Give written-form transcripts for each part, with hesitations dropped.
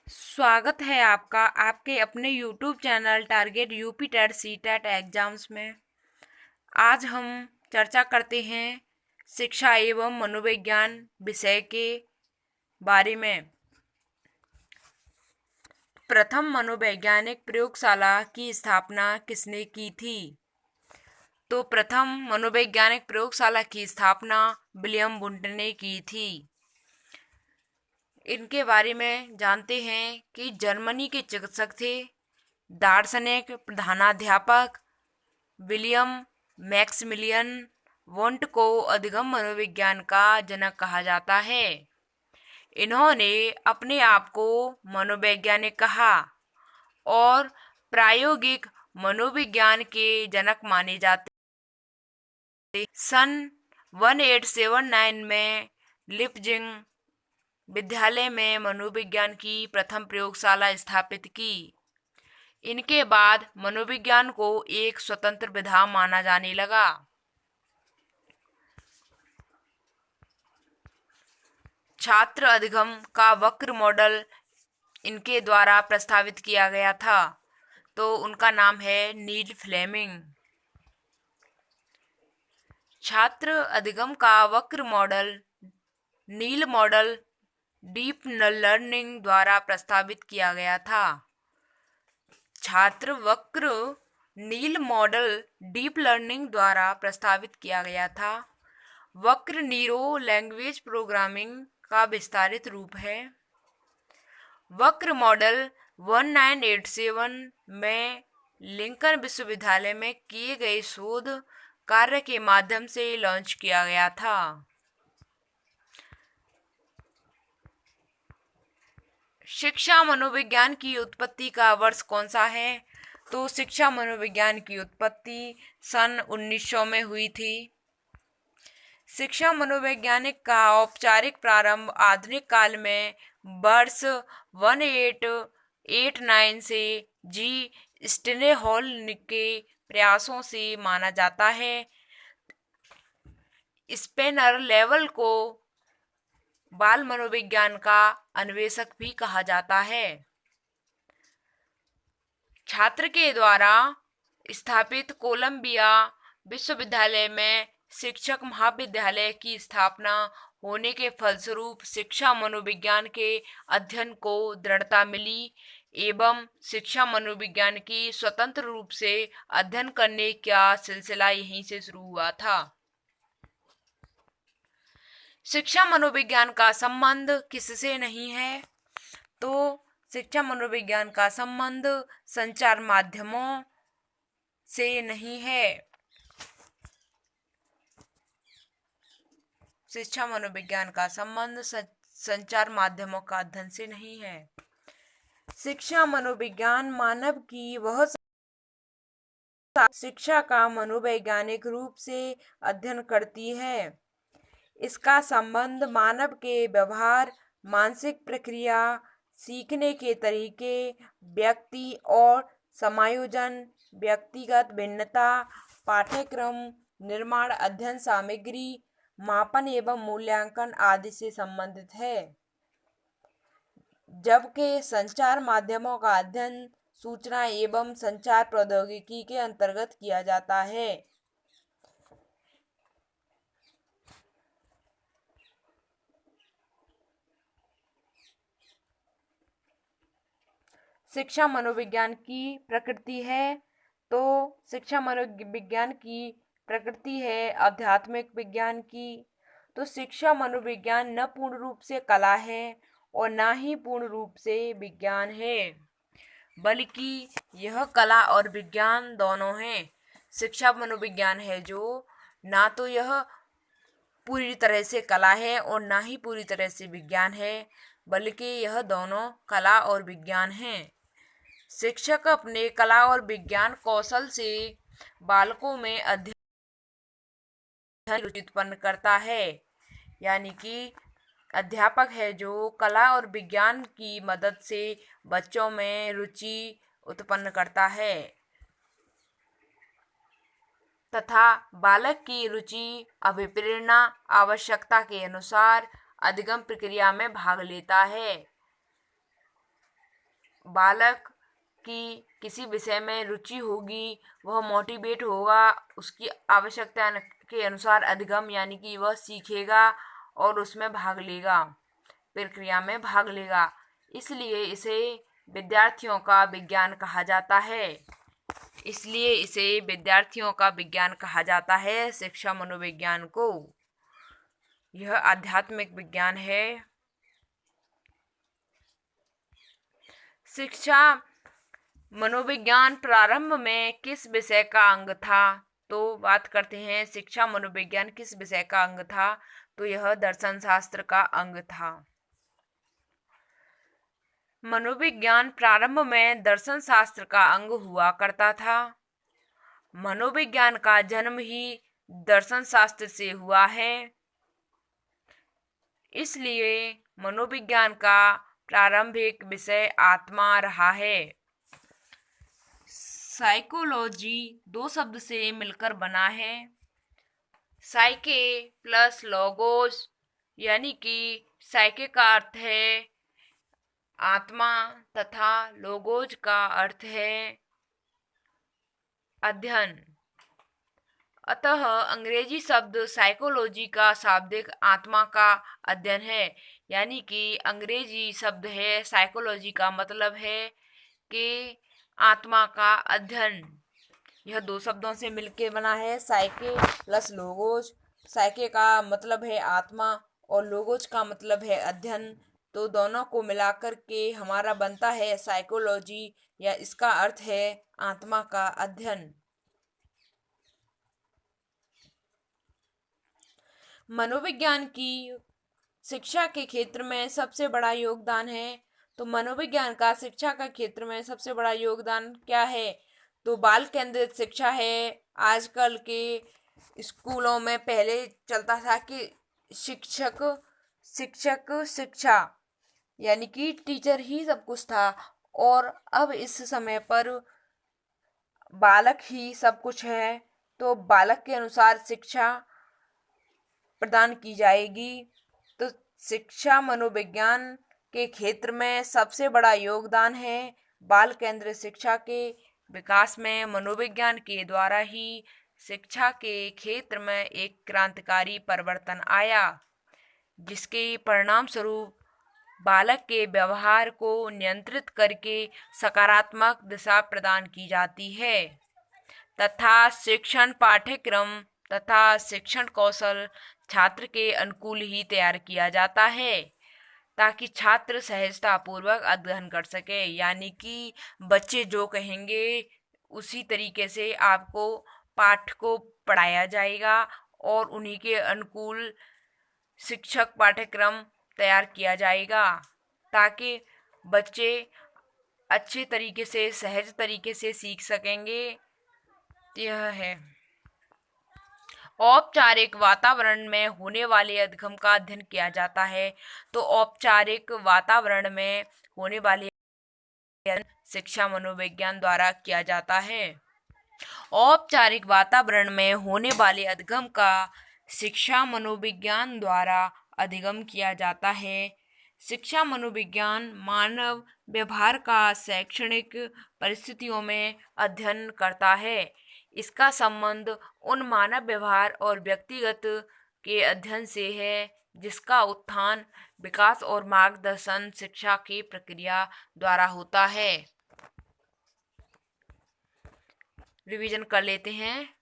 स्वागत है आपका आपके अपने YouTube channel target UP TET C TET exams में। आज हम चर्चा करते हैं शिक्षा एवं मनोविज्ञान विषय के बारे में। प्रथम मनोवैज्ञानिक प्रयोगशाला की स्थापना किसने की थी? तो प्रथम मनोवैज्ञानिक प्रयोगशाला की स्थापना विलियम वुंट ने की थी। इनके बारे में जानते हैं कि जर्मनी के चिकित्सक थे, दार्शनिक प्रधानाध्यापक विलियम मैक्समिलियन वुंट को अधिगम मनोविज्ञान का जनक कहा जाता है। इन्होंने अपने आप को मनोवैज्ञानिक कहा और प्रायोगिक मनोविज्ञान के जनक माने जाते। सन 1879 में लिपजिंग विद्यालय में मनोविज्ञान की प्रथम प्रयोगशाला स्थापित की। इनके बाद मनोविज्ञान को एक स्वतंत्र विधा माना जाने लगा। छात्र अधिगम का वक्र मॉडल इनके द्वारा प्रस्तावित किया गया था, तो उनका नाम है नील फ्लेमिंग। छात्र अधिगम का वक्र मॉडल नील मॉडल डीप लर्निंग द्वारा प्रस्तावित किया गया था। छात्र वक्र नील मॉडल डीप लर्निंग द्वारा प्रस्तावित किया गया था। वक्र न्यूरो लैंग्वेज प्रोग्रामिंग का विस्तारित रूप है। वक्र मॉडल 1987 में लिंकन विश्वविद्यालय में किए गए शोध कार्य के माध्यम से लॉन्च किया गया था। शिक्षा मनोविज्ञान की उत्पत्ति का वर्ष कौन सा है? तो शिक्षा मनोविज्ञान की उत्पत्ति सन 1900 में हुई थी। शिक्षा मनोवैज्ञानिक का औपचारिक प्रारंभ आधुनिक काल में वर्ष 1889 से जी स्टेनेहॉल के प्रयासों से माना जाता है। स्पेनर लेवल को बाल मनोविज्ञान का अन्वेषक भी कहा जाता है। छात्र के द्वारा स्थापित कोलंबिया विश्वविद्यालय में शिक्षक महाविद्यालय की स्थापना होने के फलस्वरूप शिक्षा मनोविज्ञान के अध्ययन को दृढ़ता मिली एवं शिक्षा मनोविज्ञान की स्वतंत्र रूप से अध्ययन करने का सिलसिला यहीं से शुरू हुआ था। शिक्षा मनोविज्ञान का संबंध किससे नहीं है? तो शिक्षा मनोविज्ञान का संबंध संचार माध्यमों से नहीं है। शिक्षा मनोविज्ञान का संबंध संचार माध्यमों का अध्ययन से नहीं है। शिक्षा मनोविज्ञान मानव की वह शिक्षा का मनोवैज्ञानिक रूप से अध्ययन करती है। इसका संबंध मानव के व्यवहार, मानसिक प्रक्रिया, सीखने के तरीके, व्यक्ति और समायोजन, व्यक्तिगत भिन्नता, पाठ्यक्रम निर्माण, अध्ययन सामग्री, मापन एवं मूल्यांकन आदि से संबंधित है। जबकि संचार माध्यमों का अध्ययन सूचना एवं संचार प्रौद्योगिकी के अंतर्गत किया जाता है। शिक्षा मनोविज्ञान की प्रकृति है, तो शिक्षा मनोविज्ञान की प्रकृति है आध्यात्मिक विज्ञान की। तो शिक्षा मनोविज्ञान न पूर्ण रूप से कला है और ना ही पूर्ण रूप से विज्ञान है, बल्कि यह कला और विज्ञान दोनों हैं। शिक्षा मनोविज्ञान है जो ना तो यह पूरी तरह से कला है और ना ही पूरी तरह से विज्ञान है, बल्कि यह दोनों कला और विज्ञान हैं। शिक्षक अपने कला और विज्ञान कौशल से बालकों में अध्ययन रुचि उत्पन्न करता है, यानी कि अध्यापक है जो कला और विज्ञान की मदद से बच्चों में रुचि उत्पन्न करता है तथा बालक की रुचि, अभिप्रेरणा, आवश्यकता के अनुसार अधिगम प्रक्रिया में भाग लेता है। बालक की किसी विषय में रुचि होगी, वह मोटिवेट होगा, उसकी आवश्यकता के अनुसार अधिगम यानी कि वह सीखेगा और उसमें भाग लेगा, प्रक्रिया में भाग लेगा। इसलिए इसे विद्यार्थियों का विज्ञान कहा जाता है। इसलिए इसे विद्यार्थियों का विज्ञान कहा जाता है, शिक्षा मनोविज्ञान को। यह आध्यात्मिक विज्ञान है। शिक्षा मनोविज्ञान प्रारंभ में किस विषय का अंग था? तो बात करते हैं शिक्षा मनोविज्ञान किस विषय का अंग था, तो यह दर्शन शास्त्र का अंग था। मनोविज्ञान प्रारंभ में दर्शन शास्त्र का अंग हुआ करता था। मनोविज्ञान का जन्म ही दर्शन शास्त्र से हुआ है, इसलिए मनोविज्ञान का प्रारंभिक विषय आत्मा रहा है। साइकोलॉजी दो शब्द से मिलकर बना है, साइके प्लस लोगोस, यानी कि साइके का अर्थ है आत्मा तथा लोगोज का अर्थ है अध्ययन। अतः अंग्रेजी शब्द साइकोलॉजी का शाब्दिक आत्मा का अध्ययन है, यानी कि अंग्रेजी शब्द है साइकोलॉजी का मतलब है कि आत्मा का अध्ययन। यह दो शब्दों से मिलकर बना है, साइके प्लस लोगोज। साइके का मतलब है आत्मा और लोगोज का मतलब है अध्ययन, तो दोनों को मिलाकर के हमारा बनता है साइकोलॉजी, या इसका अर्थ है आत्मा का अध्ययन। मनोविज्ञान की शिक्षा के क्षेत्र में सबसे बड़ा योगदान है, तो मनोविज्ञान का शिक्षा का क्षेत्र में सबसे बड़ा योगदान क्या है? तो बाल केंद्रित शिक्षा है। आजकल के स्कूलों में पहले चलता था कि शिक्षक शिक्षा यानी कि टीचर ही सब कुछ था, और अब इस समय पर बालक ही सब कुछ है, तो बालक के अनुसार शिक्षा प्रदान की जाएगी। तो शिक्षा मनोविज्ञान के क्षेत्र में सबसे बड़ा योगदान है। बाल केंद्रित शिक्षा के विकास में मनोविज्ञान के द्वारा ही शिक्षा के क्षेत्र में एक क्रांतिकारी परिवर्तन आया, जिसके परिणाम स्वरूप बालक के व्यवहार को नियंत्रित करके सकारात्मक दिशा प्रदान की जाती है तथा शिक्षण पाठ्यक्रम तथा शिक्षण कौशल छात्र के अनुकूल ही तैयार किया जाता है, ताकि छात्र सहजता पूर्वक अध्ययन कर सके। यानी कि बच्चे जो कहेंगे उसी तरीके से आपको पाठ को पढ़ाया जाएगा और उन्हीं के अनुकूल शिक्षक पाठ्यक्रम तैयार किया जाएगा, ताकि बच्चे अच्छे तरीके से सहज तरीके से सीख सकेंगे। यह है औपचारिक वातावरण में होने वाले अधिगम का अध्ययन किया जाता है। तो औपचारिक वातावरण में होने वाले शिक्षा मनोविज्ञान द्वारा किया जाता है। औपचारिक वातावरण में होने वाले अधिगम का शिक्षा मनोविज्ञान द्वारा अधिगम किया जाता है। शिक्षा मनोविज्ञान मानव व्यवहार का शैक्षणिक परिस्थितियों में अध्ययन करता है। इसका संबंध उन मानव व्यवहार और व्यक्तिगत के अध्ययन से है जिसका उत्थान, विकास और मार्गदर्शन शिक्षा की प्रक्रिया द्वारा होता है। रिवीजन कर लेते हैं।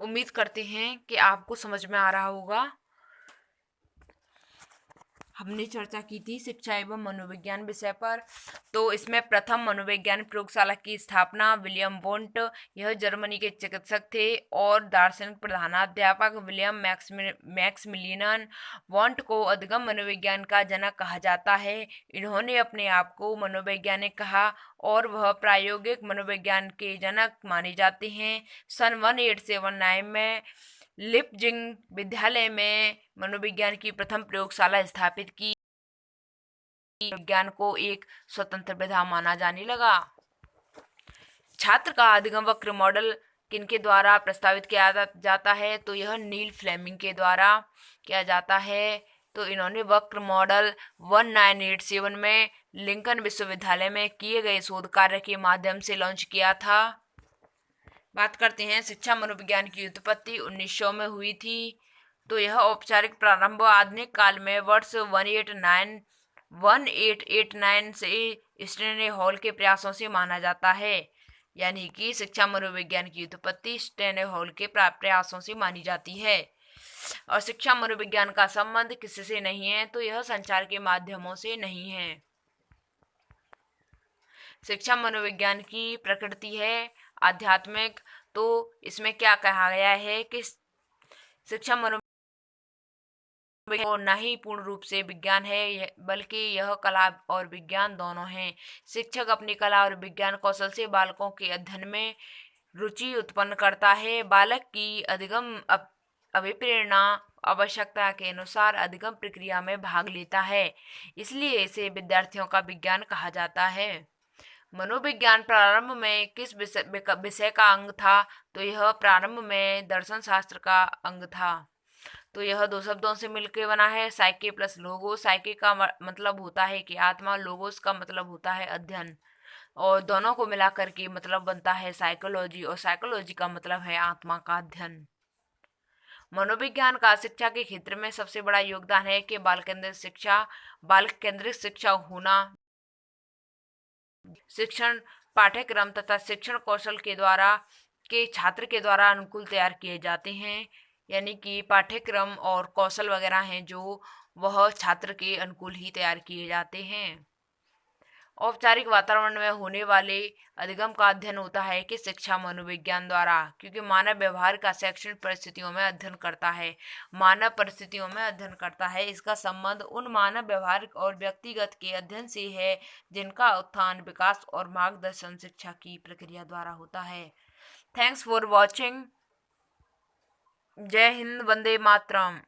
उम्मीद करते हैं कि आपको समझ में आ रहा होगा। हमने चर्चा की थी शिक्षा एवं मनोविज्ञान विषय पर। तो इसमें प्रथम मनोविज्ञान प्रयोगशाला की स्थापना विलियम वोंट, यह जर्मनी के चिकित्सक थे और दार्शनिक प्रधानाध्यापक विलियम मैक्समिलियन वोंट को अधिगम मनोविज्ञान का जनक कहा जाता है। इन्होंने अपने आप को मनोवैज्ञानिक कहा और वह प्रायोगिक मनोविज्ञान के जनक माने जाते हैं। सन 1879 में लिपजिंग विद्यालय में मनोविज्ञान की प्रथम प्रयोगशाला स्थापित की। विज्ञान को एक स्वतंत्र विधा माना जाने लगा। छात्र का अधिगम वक्र मॉडल किनके द्वारा प्रस्तावित किया जाता है? तो यह नील फ्लेमिंग के द्वारा किया जाता है। तो इन्होंने वक्र मॉडल 1987 में लिंकन विश्वविद्यालय में किए गए शोध कार्य के माध्यम से लॉन्च किया था। बात करते हैं शिक्षा मनोविज्ञान की उत्पत्ति 1900 में हुई थी। तो यह औपचारिक प्रारंभ आधुनिक काल में वर्ष 1889 से स्टेने हॉल के प्रयासों से माना जाता है। यानी कि शिक्षा मनोविज्ञान की उत्पत्ति स्टेने हॉल के प्रयासों से मानी जाती है। और शिक्षा मनोविज्ञान का संबंध किससे नहीं है, तो यह संचार के माध्यमों से नहीं है। शिक्षा मनोविज्ञान की प्रकृति है आध्यात्मिक। तो इसमें क्या कहा गया है कि शिक्षा मनोविज्ञान न ही पूर्ण रूप से विज्ञान है, बल्कि यह कला और विज्ञान दोनों हैं। शिक्षक अपनी कला और विज्ञान कौशल से बालकों के अध्ययन में रुचि उत्पन्न करता है। बालक की अधिगम अभिप्रेरणा आवश्यकता के अनुसार अधिगम प्रक्रिया में भाग लेता है, इसलिए इसे विद्यार्थियों का विज्ञान कहा जाता है। मनोविज्ञान प्रारंभ में किस विषय का अंग था, तो यह प्रारंभ में दर्शन शास्त्र का अंग था। तो यह दो शब्दों से मिलकर बना है, साइके प्लस लोगोस। साइके का मतलब होता है कि आत्मा, लोगोस का मतलब होता है अध्ययन, और दोनों को मिलाकर के मतलब बनता है साइकोलॉजी, और साइकोलॉजी का मतलब है आत्मा का अध्ययन। मनोविज्ञान का शिक्षा के क्षेत्र में सबसे बड़ा योगदान है कि बाल केंद्रित शिक्षा होना। शिक्षण पाठ्यक्रम तथा शिक्षण कौशल के छात्र के द्वारा अनुकूल तैयार किए जाते हैं। यानी कि पाठ्यक्रम और कौशल वगैरह हैं जो वह छात्र के अनुकूल ही तैयार किए जाते हैं। औपचारिक वातावरण में होने वाले अधिगम का अध्ययन होता है कि शिक्षा मनोविज्ञान द्वारा, क्योंकि मानव व्यवहार का शैक्षणिक परिस्थितियों में अध्ययन करता है। मानव परिस्थितियों में अध्ययन करता है, इसका संबंध उन मानव व्यवहार और व्यक्तिगत के अध्ययन से है जिनका उत्थान, विकास और मार्गदर्शन शिक्षा की प्रक्रिया द्वारा होता है। Thanks for watching. जय हिंद, वंदे मातरम।